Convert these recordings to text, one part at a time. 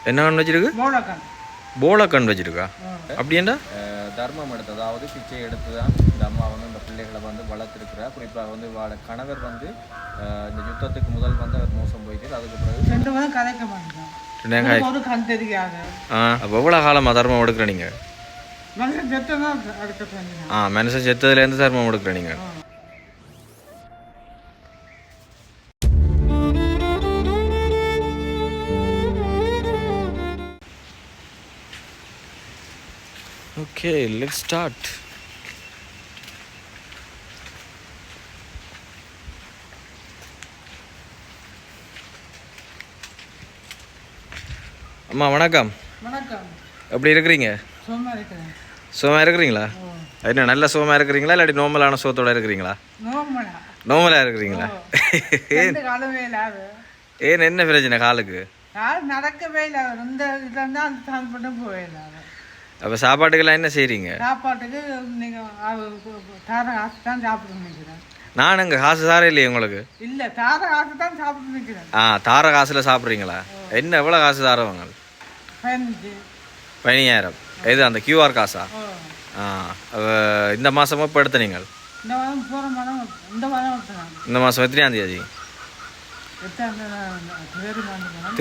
என்ன கண் வச்சிருக்கு? போலக்கண் வச்சிருக்கா? அப்படின்னா தர்மம் எடுத்து, அதாவது பிச்சை எடுத்து தான் இந்த அம்மா வந்து இந்த பிள்ளைகளை வந்து வளர்த்துருக்கிறார். குறிப்பாக வந்து கணவர் வந்து இந்த யுத்தத்துக்கு முதல் வந்து அவர் மோசம் போயிட்டு அதுக்கு பிறகு கதைக்க மாட்டேன் ஒரு கண் தெரியாது. அப்போ எவ்வளோ காலமாக தர்மம் எடுக்கிற நீங்கள்? மனுஷன் செத்ததான் எடுக்க. மனுஷன் செத்ததுலேருந்து தர்மம் எடுக்கிற நீங்கள்? Okay, let's start. அம்மா வணக்கம். வணக்கம். எப்படி இருக்கிறீங்க? சும்மா இருக்கிறேன். சும்மா இருக்கிறீங்களா? என்ன நல்ல சும்மா இருக்கிறீங்களா இல்லாட்டி நார்மலான சோத்தோட இருக்கிறீங்களா? நார்மலாக இருக்கிறீங்களா? ஏன் என்ன பிரச்சனை காலுக்கு? நடக்கவே இல்லை. இந்த இதுல தான் போயிடல. அப்போ சாப்பாட்டுக்கெல்லாம் என்ன செய்கிறீங்க? சாப்பாட்டுக்கு நீங்கள் தார காசு தான் சாப்பிட்டு நிற்கிறேன். நான் அங்கே காசு தார இல்லையே உங்களுக்கு? இல்லை, தார காசு தான் சாப்பிட்டு நிற்கிறேன். தார காசில் சாப்பிட்றீங்களா? என்ன எவ்வளோ காசு தாரவங்க? 15,000. எது அந்த QR காசா? இந்த மாதமும் இப்போ எடுத்த நீங்கள்? இந்த மாதம் எத்தனையாம் தேதி?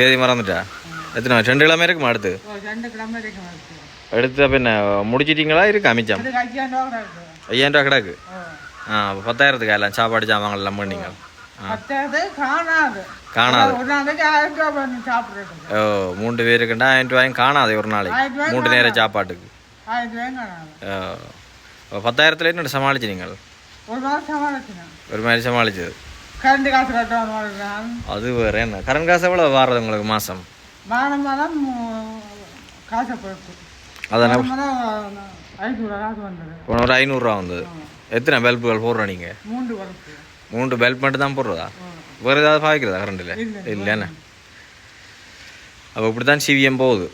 தேதி மறந்துட்டா? எத்தனை 2 கிழமை இருக்குமா? அடுத்து 2 கிழமை இருக்கும். எடுத்து அப்போ என்ன முடிச்சிட்டிங்களா? இருக்கு அமிச்சம் 5,000 ரூபா கிடக்கு. அப்போ 10,000க்கு எல்லாம் சாப்பாடு சாமான்கள் எல்லாம் பண்ணீங்க? காணாது. 3 பேருக்குண்டா 1000 ரூபாயும் காணாது ஒரு நாளைக்கு 3 நேரம் சாப்பாட்டுக்கு. 10,000த்துல என்ன சமாளிச்சு நீங்கள்? ஒரு மாதிரி சமாளிச்சது. அது வேற என்ன? கரண்ட் காசு எவ்வளோ வாரது உங்களுக்கு மாதம்? அதான் ஒரு 500 ரூபா வந்தது. எத்தனை பல்புகள் போடுறோம் நீங்கள்? 3 பல்ப் மட்டும் தான் போடுறதா? வேறு ஏதாவது பாய்க்கிறதா கரண்டில்? இல்லைண்ணே. அப்போ இப்படி தான் சிவிஎம் போகுது.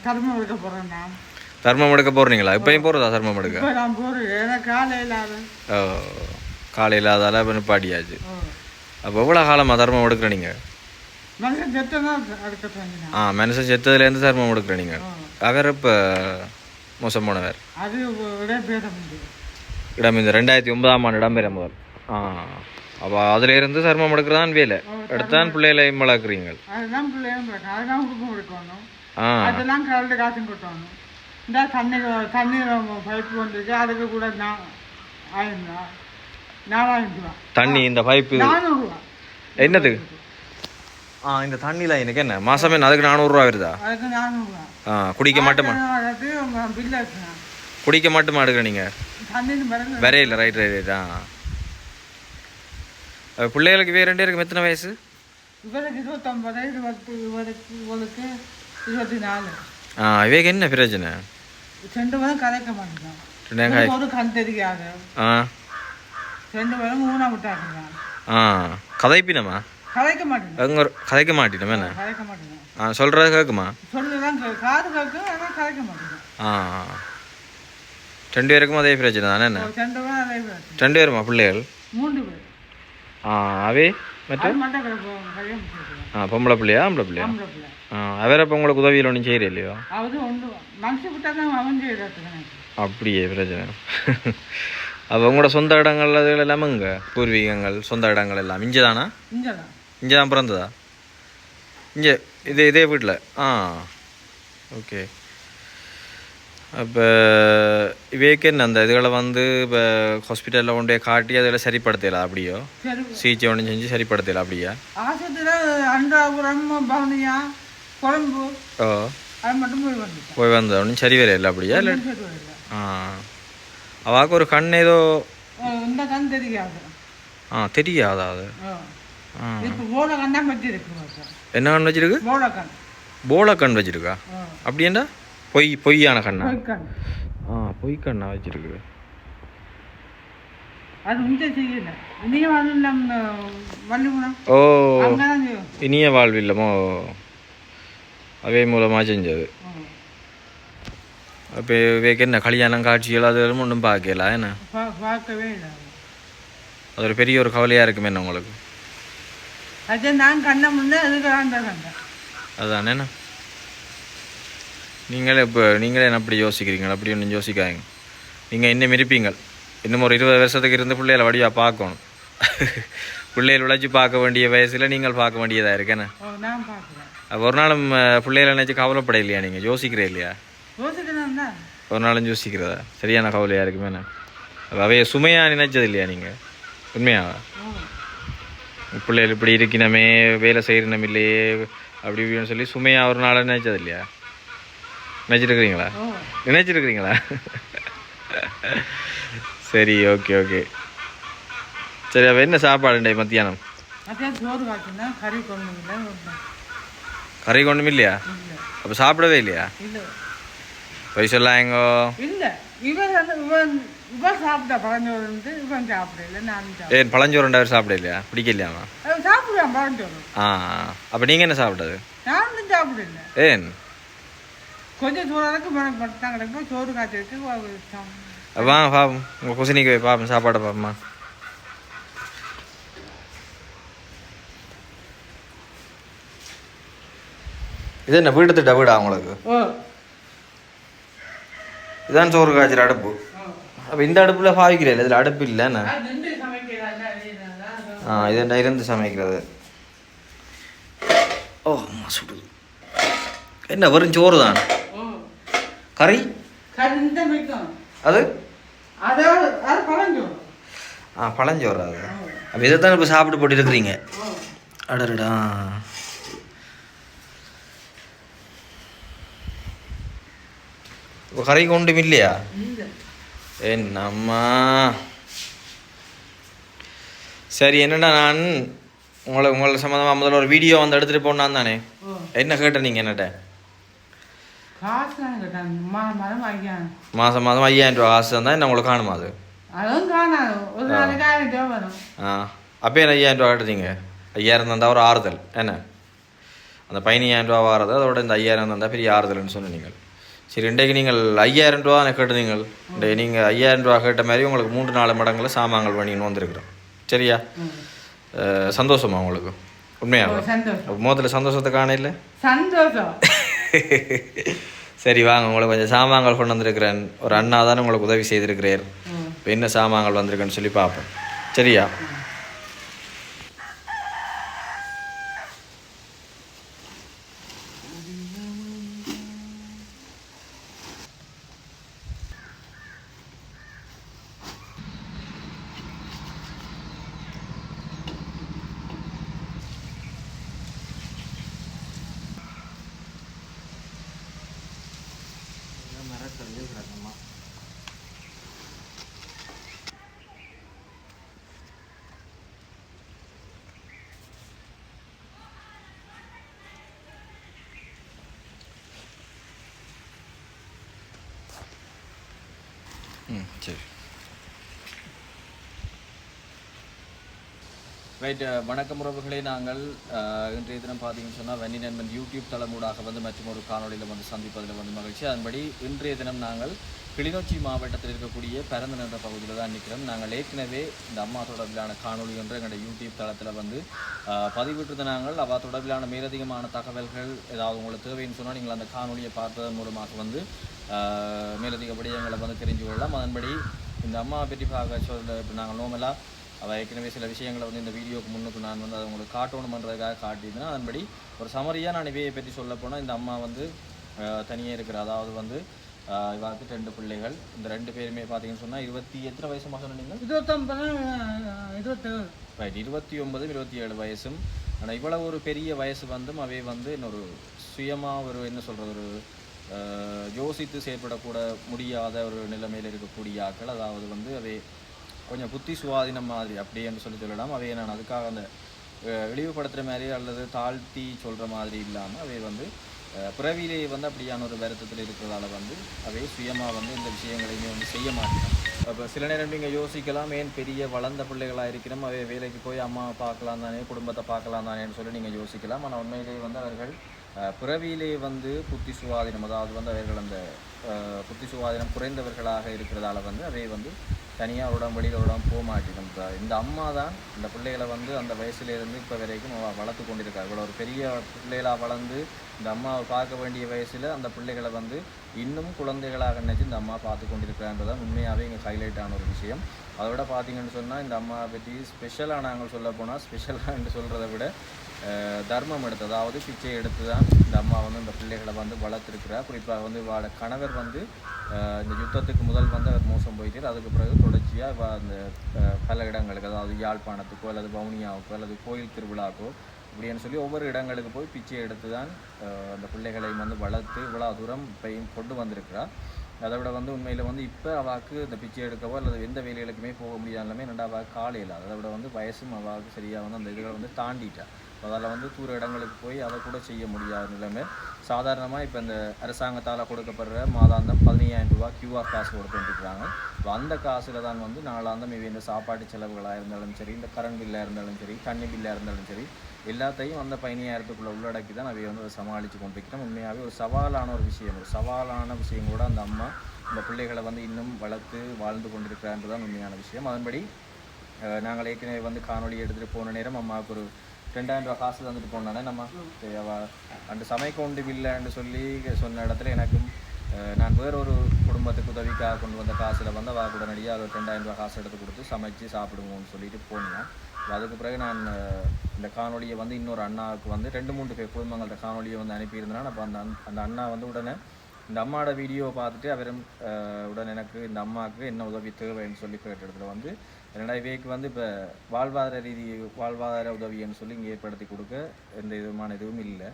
தர்மம் எடுக்க போடுறீங்களா? இப்போயும் போடுறதா தர்மம் எடுக்க? காலை இல்லாதால இப்போ நிப்பாட்டியாச்சு. அப்போ எவ்வளோ காலமாக தர்மம் எடுக்கிற நீங்கள்? மனுஷன் செத்ததுலேருந்து தர்மம் எடுக்கிற நீங்கள்? அவர் இப்போ மோசம் போனவர் இடம் இந்த 2009ஆம் ஆண்டு இடம்பெறும் முதல். அப்போ அதில் இருந்து தர்மம் எடுக்கிறதான் வேலை எடுத்தான் பிள்ளைகளை வளர்க்குறீங்க. தண்ணி இந்த பைப்பு என்னது? இந்த தண்ணியில் எனக்கு என்ன மாதமே அதுக்கு 400 ரூபா வருதா? குடிக்க மட்டுமா? குடிக்க மட்டுமா எடுக்கிற நீங்கள்? வேற இல்லை. ரைட். பிள்ளைகளுக்கு வேறு 2 பேருக்கு எத்தனை வயசு? இவைக்கு என்ன பிரச்சனை? கதைப்பினமா? கதைக்க மாட்டேன் என்ன சொல்றது கேட்குமா? 2 பேருக்கும் அதே பிரச்சனை தானே? என்ன 2 பேருமா பிள்ளைகள்? 3 பேர். அவே மற்றும் பொம்பளை பிள்ளையா ஆம்பளை பிள்ளையா? அவரை இப்போ உங்களுக்கு உதவியில் ஒன்றும் செய்யற இல்லையோ? அப்படியே பிரச்சனை. அப்போ உங்களோட சொந்த இடங்கள் அது எல்லாமே இங்கே பூர்வீகங்கள் சொந்த இடங்கள் எல்லாம் இங்கே தானா? இங்கே தான் பிறந்ததா? இங்கே இதே வீட்டில்? ஓகே. அப்போ இவைக்கு என்ன அந்த இதுகளை வந்து இப்போ ஹாஸ்பிட்டலில் கொண்டு போய் காட்டி அதில் சரிப்படுத்தலாம் அப்படியோ? சிகிச்சை ஒன்று செஞ்சு சரிப்படுத்தலாம் அப்படியா? போய் வந்த ஒன்றும் சரி வர இல்லை அப்படியா? இல்லை அவாக்கு ஒரு கண் ஏதோ தெரியாதா? அது என்ன கண் வச்சிருக்கு? போலக்கண் வச்சிருக்கா? அப்படின்னா பொய்யான கண்ணா? பொய்க்கண்ணா வச்சிருக்கு. ஓ, இனிய வாழ்வில்லமோ அவை மூலமாக செஞ்சது. அப்போ இவைக்கு என்ன கல்யாணம் காட்சிகள் அது ஒன்றும் பார்க்கல என்ன? பார்க்கவே இல்லை. அது ஒரு பெரிய ஒரு கவலையாக இருக்குமே என்ன உங்களுக்கு? அது நான் கண்ண முன்னே அதுக்கெல்லாம் கண்டேன். அதானேண்ணா நீங்களே என்ன அப்படி யோசிக்கிறீங்க? அப்படி ஒன்றும் யோசிக்காதீங்க. நீங்கள் இன்னும் இருப்பீங்க. இன்னும் ஒரு 20 வருஷத்துக்கு இருந்து பிள்ளைகளை வடிவாக பார்க்கணும். பிள்ளைகள் உழைச்சி பார்க்க வேண்டிய வயசில் நீங்கள் பார்க்க வேண்டியதாக இருக்கேண்ணே. நான் பார்க்குறேன். அப்போ ஒரு நாளும் பிள்ளைகளை நினச்சி கவலைப்பட இல்லையா? நீங்கள் யோசிக்கிறே இல்லையா? யோசிக்கிறேன் தான். ஒரு நாளும் யோசிக்கிறதா? சரியான கவலையாக இருக்குமேண்ணே. அவைய சுமையாக நினைச்சது இல்லையா நீங்கள்? உண்மையாவா? பிள்ளைகள் இப்படி இருக்கணுமே, வேலை செய்யணும் இல்லையே அப்படி இப்படின்னு சொல்லி சுமையாக ஒரு நாள் நினைச்சது இல்லையா? நினச்சிருக்கிறீங்களா? நினச்சிருக்கிறீங்களா? சரி, ஓகே ஓகே. சரி, அப்போ என்ன சாப்பாடு மத்தியானம்? சோறு காய்ச்சினா கறி கொண்டு இல்லை. கறி கொண்டும் இல்லையா? அப்போ சாப்பிடவே இல்லையா? இல்லை. போய் சொல்லாங்கோ. இல்லை, இவன் சாப்பிட்டா பழஞ்சோறு வந்து இவன் சாப்பிடல, நானும் சாப்பிட. ஏன் பழஞ்சோறுண்டா சாப்பிட இல்லையா? பிடிக்க இல்லையாமா? சாப்பிடுவான் பழஞ்சோறு. அப்போ நீங்கள் என்ன சாப்பிட்டது? நானும் சாப்பிடல. ஏன்? கொஞ்சம் சோறாக்கு மட்டும் தான் கிடக்கும். சோறு காய்ச்சி வச்சு வாங்க பாப்போம், உங்கள் குசினிக்கு போய் பார்ப்போம், சாப்பாடை பார்ப்போம்மா. இது என்ன வீடு திட்ட வீடா உங்களுக்கு? இதான் சோறு காய்ச்சிற அடுப்பு. அப்போ இந்த அடுப்பில் பாவிக்கிறேன், இதில் அடுப்பு இல்லைண்ணா. இது என்ன இருந்து சமைக்கிறது? ஓ சுடுது. என்ன வெறும் சோறு தான்? கறி அது பழஞ்சோறு. அது அப்போ இதைத்தான் இப்போ சாப்பிட்டு போட்டு இருக்கிறீங்க. அடடா. இப்போ கறி கொண்டும் இல்லையா? என்னம்மா. சரி, என்னடா நான் உங்களை சம்மந்தமாக முதல்ல ஒரு வீடியோ வந்து எடுத்துகிட்டு போனான் தானே. என்ன கேட்டேன் நீங்கள் என்னட்ட? மாதம் 5000 ரூபா காசு தான் என்ன உங்களுக்கு காணுமா? அது அப்போ என்ன 5000 ரூபா கட்டுறீங்க? 5000 தந்தால் ஒரு ஆறுதல் என்ன? அந்த 15000 ரூபா ஆறுதல், அதோட இந்த 5000 தந்தால் பெரிய ஆறுதல்னு சொன்னீங்க. சரி, இன்றைக்கு நீங்கள் 5000 ரூபா கேட்டுறீங்க. நீங்கள் 5000 ரூபா கேட்ட மாதிரி உங்களுக்கு 3-4 மடங்கில் சாமான்கள் பண்ணின்னு வந்திருக்கிறோம். சரியா? சந்தோஷமா உங்களுக்கு? உண்மையா? மோதில் சந்தோஷத்தை காண இல்லை? சந்தோஷம். சரி வாங்க, உங்களுக்கு கொஞ்சம் சாமான்கள் கொண்டு வந்திருக்கிறேன். ஒரு அண்ணா தானே உங்களுக்கு உதவி செய்திருக்கிறேன். இப்போ என்ன சாமான்கள் வந்திருக்குன்னு சொல்லி பார்ப்போம். சரியா? சரி ரைட். வணக்கம் உறவுகளே. நாங்கள் இன்றைய தினம் பார்த்தீங்கன்னு சொன்னால் வன்னி நண்பன் யூடியூப் தளமூடாக வந்து மற்றும் ஒரு காணொலியில் வந்து சந்திப்பதில் வந்து மகிழ்ச்சி. அதன்படி இன்றைய தினம் நாங்கள் கிளிநொச்சி மாவட்டத்தில் இருக்கக்கூடிய பரந்தன் என்ற பகுதியில் தான் நிற்கிறோம். நாங்கள் ஏற்கனவே இந்த அம்மா தொடர்பிலான காணொலி ஒன்று எங்களுடைய யூடியூப் தளத்தில் வந்து பதிவிட்டிருந்த நாங்கள் அவள் தொடர்பிலான மேலதிகமான தகவல்கள் ஏதாவது உங்களுக்கு தேவைன்னு சொன்னால் நீங்கள் அந்த காணொலியை பார்ப்பதன் மூலமாக வந்து மேலதிக விடயங்களை வந்து தெரிஞ்சு கொள்ளலாம். அதன்படி இந்த அம்மாவை பற்றி பார்க்க சொல்ல இப்போ நாங்கள் நோமலாக அவள் ஏற்கனவே சில விஷயங்களை வந்து இந்த வீடியோக்கு முன்னுக்கு நான் வந்து அதை உங்களுக்கு காட்டணுமன்றதுக்காக காட்டியிருந்தேன். அதன்படி ஒரு சமரியாக நான் இவையை பற்றி சொல்ல போனால் இந்த அம்மா வந்து தனியாக இருக்கிற, அதாவது வந்து இவாக்கு 2 பிள்ளைகள். இந்த 2 பேருமே பார்த்தீங்கன்னு சொன்னால் எத்தனை வயசு மாதம் சொன்னீங்க? 27 ரைட். 29, 27 வயசும். ஆனால் இவ்வளவு ஒரு பெரிய வயசு வந்தும் அவை வந்து இன்னொரு சுயமாக ஒரு என்ன சொல்கிறது, ஒரு யோசித்து செயற்படக்கூட முடியாத ஒரு நிலைமையில் இருக்கக்கூடிய ஆட்கள். அதாவது வந்து அவை கொஞ்சம் புத்தி சுவாதீனம் மாதிரி அப்படின்னு சொல்லலாம். அவையை நான் அதுக்காக அந்த இழிவுபடுத்துகிற மாதிரி அல்லது தாழ்த்தி சொல்கிற மாதிரி இல்லாமல் அவை வந்து பிறவிலேயே வந்து அப்படியான ஒரு வருத்தத்தில் இருக்கிறதால வந்து அவை சுயமாக வந்து இந்த விஷயங்களையுமே வந்து செய்ய மாட்டேன். இப்போ சில நேரம் நீங்கள் யோசிக்கலாம், ஏன் பெரிய வளர்ந்த பிள்ளைகளாக இருக்கிறோம் அவை வேலைக்கு போய் அம்மா பார்க்கலாம் தானே, குடும்பத்தை பார்க்கலாம் தானேன்னு சொல்லி நீங்கள் யோசிக்கலாம். ஆனால் உண்மையிலேயே வந்து அவர்கள் பிறவியிலே வந்து புத்தி சுவாதீனம், அதாவது வந்து அவர்கள் அந்த புத்தி சுவாதீனம் குறைந்தவர்களாக இருக்கிறதால வந்து அவை வந்து தனியாக வெளியில் போக மாட்டேன். இந்த அம்மா தான் இந்த பிள்ளைகளை வந்து அந்த வயசுலேருந்து இப்போ வரைக்கும் வளர்த்து கொண்டிருக்காரு. இவ்வளோ ஒரு பெரிய பிள்ளைகளாக வளர்ந்து இந்த அம்மாவை பார்க்க வேண்டிய வயசில் அந்த பிள்ளைகளை வந்து இன்னும் குழந்தைகளாக நினச்சி இந்த அம்மா பார்த்து கொண்டிருக்கிறான்றதான் உண்மையாகவே இங்கே ஹைலைட் ஆன ஒரு விஷயம். அதை விட பார்த்தீங்கன்னு சொன்னால் இந்த அம்மாவை பற்றி ஸ்பெஷலாக நாங்கள் சொல்ல போனால் ஸ்பெஷலாக என்று சொல்கிறத விட தர்மம் எடுத்து, அதாவது பிச்சை எடுத்து தான் இந்த அம்மா வந்து இந்த பிள்ளைகளை வந்து வளர்த்துருக்கிறார். குறிப்பாக வந்து கணவர் வந்து இந்த யுத்தத்துக்கு முதல் வந்து அவர் மோசம் போயிட்டு அதுக்கு பிறகு தொடர்ச்சியாக அந்த பல இடங்களுக்கு, அதாவது யாழ்ப்பாணத்துக்கோ அல்லது வவுனியாவுக்கோ அல்லது கோயில் திருவிழாக்கோ இப்படின்னு சொல்லி ஒவ்வொரு இடங்களுக்கு போய் பிச்சை எடுத்து தான் அந்த பிள்ளைகளையும் வந்து வளர்த்து இவ்வளோ தூரம் இப்பையும் கொண்டு வந்திருக்கிறார். அதை விட வந்து உண்மையில் வந்து இப்போ அவாவுக்கு இந்த பிச்சை எடுக்கவோ அல்லது எந்த வேலைகளுக்குமே போக முடியாதுமே, ரெண்டாவது காலையில் அதை விட வந்து வயசும் அவாவுக்கு சரியாக வந்து அந்த இதுகளை வந்து தாண்டிட்டா. அதால் வந்து தூர இடங்களுக்கு போய் அதை கூட செய்ய முடியாத நிலைமை. சாதாரணமாக இப்போ இந்த அரசாங்கத்தால் கொடுக்கப்படுற மாதாந்தம் 15,000 ரூபா QR காசு கொடுத்துட்டுருக்குறாங்க. அந்த காசில் தான் வந்து நாளாந்தம் இவை இந்த சாப்பாட்டு செலவுகளாக இருந்தாலும் சரி, இந்த கரண்ட் பில்லாக இருந்தாலும் சரி, தண்ணி பில்லாக இருந்தாலும் சரி, எல்லாத்தையும் அந்த 15,000க்குள்ளே உள்ளடக்கி தான் அவை வந்து அதை சமாளித்து கொண்டிருக்கிறோம். உண்மையாகவே ஒரு சவாலான விஷயம் கூட அந்த அம்மா இந்த பிள்ளைகளை வந்து இன்னும் வளர்த்து வாழ்ந்து கொண்டிருக்கிறான்றதான் உண்மையான விஷயம். அதன்படி நாங்கள் ஏற்கனவே வந்து காணொலி எடுத்துகிட்டு போன நேரம் அம்மாவுக்கு ஒரு 2,000 ரூபா காசு தந்துட்டு போனானே நம்ம அந்த சமைக்க உண்டு இல்லைன்னு சொல்லி சொன்ன இடத்துல எனக்கும் நான் வேறொரு குடும்பத்துக்கு உதவிக்காக கொண்டு வந்த காசில் வந்து அவள் உடனடியாக அது 2,000 ரூபா காசு எடுத்து கொடுத்து சமைச்சு சாப்பிடுவோம்னு சொல்லிட்டு போனேன். அதுக்கு பிறகு நான் இந்த காணொலியை வந்து இன்னொரு அண்ணாவுக்கு வந்து 2-3 பேர் குடும்பங்கள்ட்ட காணொலியை வந்து அனுப்பியிருந்தேன். அப்போ அந்த அண்ணா வந்து உடனே இந்த அம்மாவோட வீடியோவை பார்த்துட்டு அவரும் உடனே எனக்கு இந்த அம்மாவுக்கு என்ன உதவி தேவைன்னு சொல்லி கேட்ட இடத்துல வந்து என்னடா இவைக்கு வந்து இப்போ வாழ்வாதார உதவின்னு சொல்லி இங்கே ஏற்படுத்தி கொடுக்க எந்த விதமான இதுவும் இல்லை.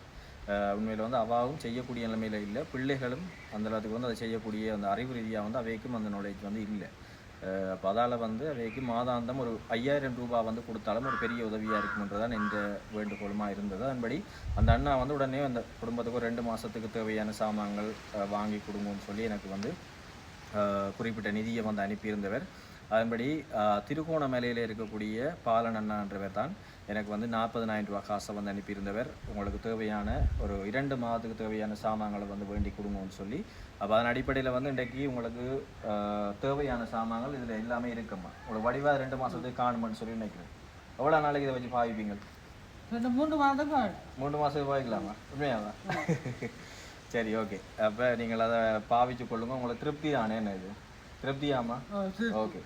உண்மையில் வந்து அவாவும் செய்யக்கூடிய நிலைமையில் இல்லை, பிள்ளைகளும் அந்த அளவுக்கு வந்து அதை செய்யக்கூடிய அந்த அறிவு ரீதியாக வந்து அவைக்கும் அந்த நாலேஜ் வந்து இல்லை. அப்போ அதால் வந்து அவைக்கு மாதாந்தம் ஒரு 5,000 ரூபா வந்து கொடுத்தாலும் ஒரு பெரிய உதவியாக இருக்கும்ன்றதான் எந்த வேண்டுகோளுமாக இருந்தது. அதன்படி அந்த அண்ணா வந்து உடனே அந்த குடும்பத்துக்கு 2 மாதத்துக்கு தேவையான சாமான்கள் வாங்கி கொடுங்கன்னு சொல்லி எனக்கு வந்து குறிப்பிட்ட நிதியை வந்து அனுப்பியிருந்தவர். அதன்படி திருகோணமலையில் இருக்கக்கூடிய பாலன் அண்ணான்றவர் தான் எனக்கு வந்து 40,000 ரூபா காசை வந்து அனுப்பியிருந்தவர். உங்களுக்கு தேவையான ஒரு 2 மாதத்துக்கு தேவையான சாமான்களை வந்து வேண்டி கொடுங்கன்னு சொல்லி. அப்போ அதன் அடிப்படையில் வந்து இன்றைக்கு உங்களுக்கு தேவையான சாமான்கள் இதில் எல்லாமே இருக்குமா. உங்களுக்கு வடிவாக 2 மாதத்துக்கு காணுமென்னு சொல்லி நினைக்கிறேன். எவ்வளோ நாளைக்கு இதை வச்சு பாவிப்பீங்க? 3 மாதத்துக்கு பாவிக்கலாமா? உண்மையாவா? சரி, ஓகே. அப்போ நீங்கள் அதை பாவிச்சு கொள்ளுங்க. உங்களுக்கு திருப்தி தானே? என்ன இது திருப்தியாமா? ஓகே.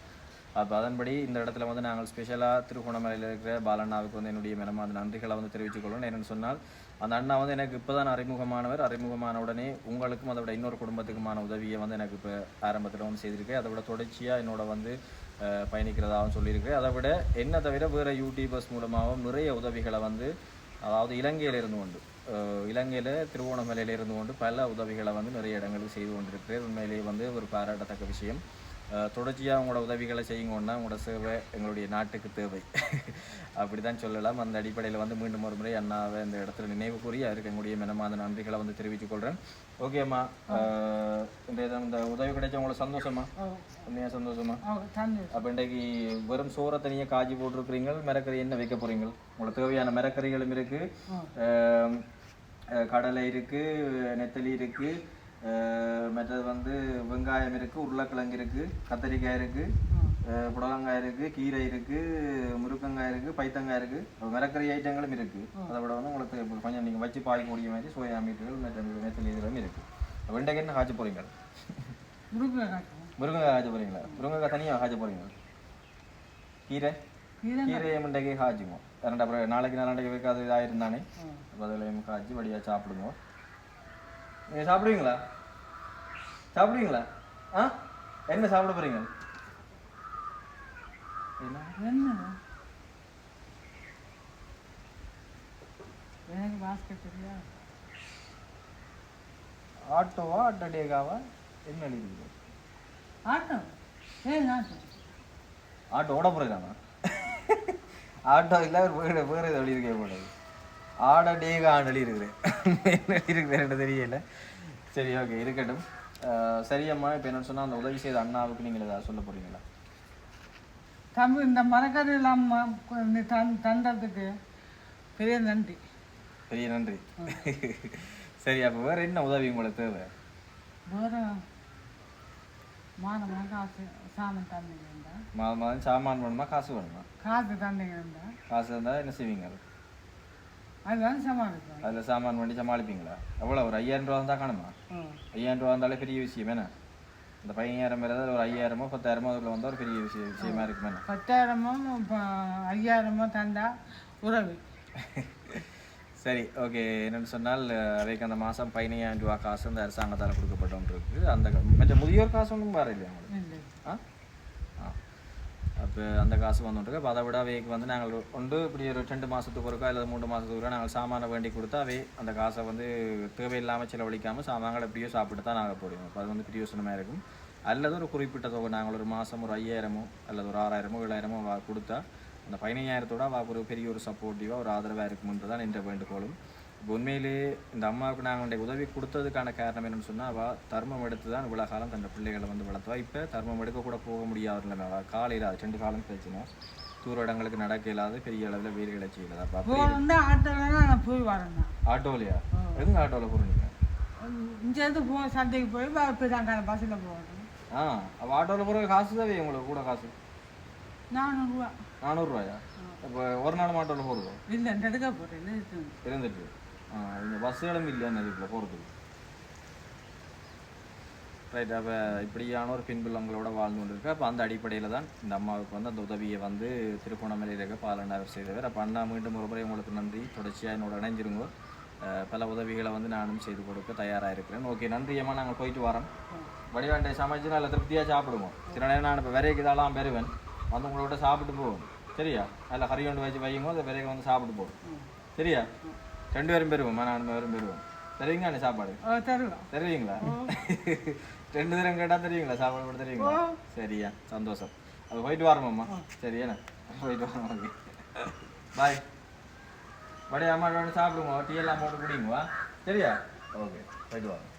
அப்போ அதன்படி இந்த இடத்துல வந்து நாங்கள் ஸ்பெஷலாக திருகோணமலையில் இருக்கிற பாலண்ணாவுக்கு வந்து என்னுடைய மனமார்ந்த நன்றிகளை வந்து தெரிவித்துக்கொள்ளணும். என்னென்னு சொன்னால் அந்த அண்ணா வந்து எனக்கு இப்போ தான் அறிமுகமான உடனே உங்களுக்கும் அதை விட இன்னொரு குடும்பத்துக்குமான உதவியை வந்து எனக்கு இப்போ ஆரம்பத்தில் வந்து செய்திருக்கேன். அதை விட தொடர்ச்சியாக என்னோட வந்து பயணிக்கிறதாகவும் சொல்லியிருக்கேன். அதை விட என்ன தவிர வேறு யூடியூபர்ஸ் மூலமாகவும் நிறைய உதவிகளை வந்து, அதாவது இலங்கையில் திருவோணமலையில் இருந்து கொண்டு பல உதவிகளை வந்து நிறைய இடங்களுக்கு செய்து கொண்டிருக்கிறேன். உண்மையிலேயே வந்து ஒரு பாராட்டத்தக்க விஷயம். தொடர்ச்சியாக உங்களோட உதவிகளை செய்யுங்கன்னா உங்களோட சேவை எங்களுடைய நாட்டுக்கு தேவை அப்படி தான் சொல்லலாம். அந்த அடிப்படையில் வந்து மீண்டும் ஒரு முறை அண்ணாவை இந்த இடத்துல நினைவு கூறி அவருக்கு எங்களுடைய மனமார்ந்த நன்றிகளை வந்து தெரிவித்துக் கொள்கிறேன். ஓகேம்மா, இந்த உதவி கிடைச்ச உங்களுக்கு சந்தோஷமா? உண்மையாக சந்தோஷமா? அப்போ இன்றைக்கு வெறும் சோறை தனியாக காய்ச்சி போட்டிருக்கிறீங்க. மிரக்கறி என்ன வைக்க போகிறீங்க? உங்களுக்கு தேவையான மிரக்கறிகளும் இருக்குது, கடலை இருக்குது, நெத்தலி இருக்குது, மற்றது வந்து வெங்காயம் இருக்குது, உருளைக்கிழங்கு இருக்குது, கத்திரிக்காய் இருக்குது, புடலங்காய் இருக்குது, கீரை இருக்குது, முருங்கங்காய் இருக்குது, பைத்தங்காய் இருக்குது, மிரக்கறி ஐட்டங்களும் இருக்குது. அதை விட வந்து உங்களுக்கு கொஞ்சம் நீங்கள் வச்சு பாய்க்கக்கூடிய மாதிரி சோயா மீட்டுகள் நெத்தலி இதெல்லாம் இருக்குது. வெண்டைக்கு என்ன காய்ச்ச போகிறீங்க? முருங்கைக்காய் காய்ச்ச போகிறீங்களா? முருங்கைக்காய் தனியாக காய்ச்ச போகிறீங்களா? கீரையை முண்டைக்கு காய்ச்சுமோ? அப்புறம் நாளைக்கு வைக்காது இதாயிருந்தானே, பதிலையும் காய்ச்சி வழியாக சாப்பிடுவோம். நீங்கள் சாப்பிடுவீங்களா? என்ன சாப்பிட போறீங்க? ஆட்டோவா ஆட்டோடேகாவா என்ன எழுதிருக்கு? ஆட்டோ ஓட போறீங்களா? ஆட்டோ இல்லை, வேறு எது எழுதியிருக்கே போனது. ஆடடேகான்னு எழுதியிருக்கிறேன். என்ன எழுதியிருக்கிறேன் தெரியல. சரி, ஓகே, இருக்கட்டும். சரியம்மா, இப்போ என்ன சொன்னால் அந்த உதவி செய்த அண்ணாவுக்கு நீங்கள் ஏதாவது சொல்ல போகிறீங்களா? தம்பி, இந்த மரக்கறி எல்லாம் தந்ததுக்கு பெரிய நன்றி. பெரிய நன்றி. சரி, அப்போ வேற என்ன உதவி உங்களுக்கு தேவை? வேறு மாதம் காசு சாமான் தந்தீங்கன்னா மாதம் சாமான் வேணுமா காசு வேணுமா? காசு தந்தீங்கன்னா காசு இருந்தால் என்ன செய்வீங்க? அதுதான் சமாளிப்போம். அதில் சாமான் பண்ணி சமாளிப்பீங்களா? எவ்வளோ ஒரு 5000 ரூபா இருந்தால் காணுமா? 5000 ரூபா இருந்தாலே பெரிய விஷயம் என்ன? இந்த 15000 ஒரு 5000 10,000 அதுக்குள்ள வந்தால் ஒரு பெரிய விஷயமா இருக்குமே. 10,000 5,000 தந்தா உறவு. சரி, ஓகே. என்னென்னு சொன்னால் அவைக்கு அந்த மாதம் 15,000 ரூபா காசு அந்த அரசாங்கத்தால் கொடுக்கப்பட்டோன்னு இருக்குது. அந்த மற்ற முதியோர் காசு ஒன்றும் வேறு இல்லையா உங்களுக்கு? ஆ ஆ அப்போ அந்த காசு வந்துட்டுருக்கு. அப்போ அதை விட அவைக்கு வந்து நாங்கள் ஒன்று இப்படி ஒரு 2 மாதத்துக்கு ஒருக்கா இல்லை 3 மாதத்துக்கு ஒருக்கா நாங்கள் சாமானை வேண்டி கொடுத்தா அவை அந்த காசை வந்து தேவையில்லாமல் செலவழிக்காமல் சாமான்கள் எப்படியோ சாப்பிட்டு தான் நாங்கள் போடுவோம். அப்போ அது வந்து பிரயோசனமாக இருக்கும். அல்லது ஒரு குறிப்பிட்ட தொகை நாங்கள் ஒரு மாதம் ஒரு 5,000 அல்லது ஒரு 6,000 7,000 கொடுத்தா அந்த 15,000 ஒரு பெரிய ஒரு சப்போர்ட்டிவாக ஒரு ஆதரவாக இருக்கும்ன்றது தான் என்ற வேண்டுகோளும். இப்போ உண்மையிலே இந்த அம்மாவுக்கு நாங்கள் உதவி கொடுத்ததுக்கான காரணம் என்னென்னு சொன்னால் அவள் தர்மம் எடுத்து தான் இவ்வளோ காலம் தன் பிள்ளைகளை வந்து வளர்த்துவா. இப்போ தர்மம் எடுக்கக்கூட போக முடியாத நிலைமை. அவள் காலையில் 2 காலம் பிரச்சனை, தூர இடங்களுக்கு நடக்க இல்லாத பெரிய அளவில் வேலைகளை செய்யல. அப்போ ஆட்டோவில் போய் வரணும். ஆட்டோலையா? எங்கே ஆட்டோவில் போகிறீங்க? இங்கேருந்து சந்தைக்கு போய் போய் பஸ்ஸில் போகணும். அப்போ ஆட்டோவில் போகிற காசு தான் உங்களுக்கு கூட காசு 400 400 இப்போ ஒரு நாள் ஆட்டோவில் போகிறதோ? இல்லை, எடுக்க போகிறேன் இருந்துட்டு இந்த பஸ்ஸுகளும் இல்லைன்னு இதுக்குள்ள போகிறதுக்கு. ரைட். அப்போ இப்படியான ஒரு பின்புலங்களோட வாழ்ந்து கொண்டு இருக்கு. அப்போ அந்த அடிப்படையில் தான் இந்த அம்மாவுக்கு வந்து அந்த உதவியை வந்து திருகோணமலையில் இருக்க பாலனார் செய்தவர். அப்போ அண்ணா மீண்டும் ஒரு முறை உங்களுக்கு நன்றி. தொடர்ச்சியாக என்னோட இணைஞ்சிருங்க. பல உதவிகளை வந்து நானும் செய்து கொடுக்க தயாராக இருக்கிறேன். ஓகே, நன்றி அம்மா. நாங்கள் போயிட்டு வரோம். வடிவாண்டை சமைச்சு நல்லா திருப்தியாக சாப்பிடுவோம். சில நேரம் நான் இப்போ விரைக்கு இதெல்லாம் பெறுவேன், வந்து உங்களோட சாப்பிட்டு போவோம். சரியா? அதில் கறி கொண்டு வச்சு வையுங்க, அந்த விரைக்கு வந்து சாப்பிட்டு போவோம். சரியா? 2 பேரும் பெறுவோம், நான் பேரும் பெறுவோம். தருவீங்களா நீ சாப்பாடு? தருவீங்களா? 2 தரம் கேட்டால் தருவீங்களா சாப்பாடு கூட தருவீங்களா? சரியா, சந்தோஷம். அது போயிட்டு வரோம்மா. சரியாண்ணா, போயிட்டு வரோம். ஓகே, பாய். படி அம்மா சாப்பிடுங்க, டீ எல்லாம் போட்டு குடிங்க. சரியா? ஓகே, போயிட்டு வரோம்.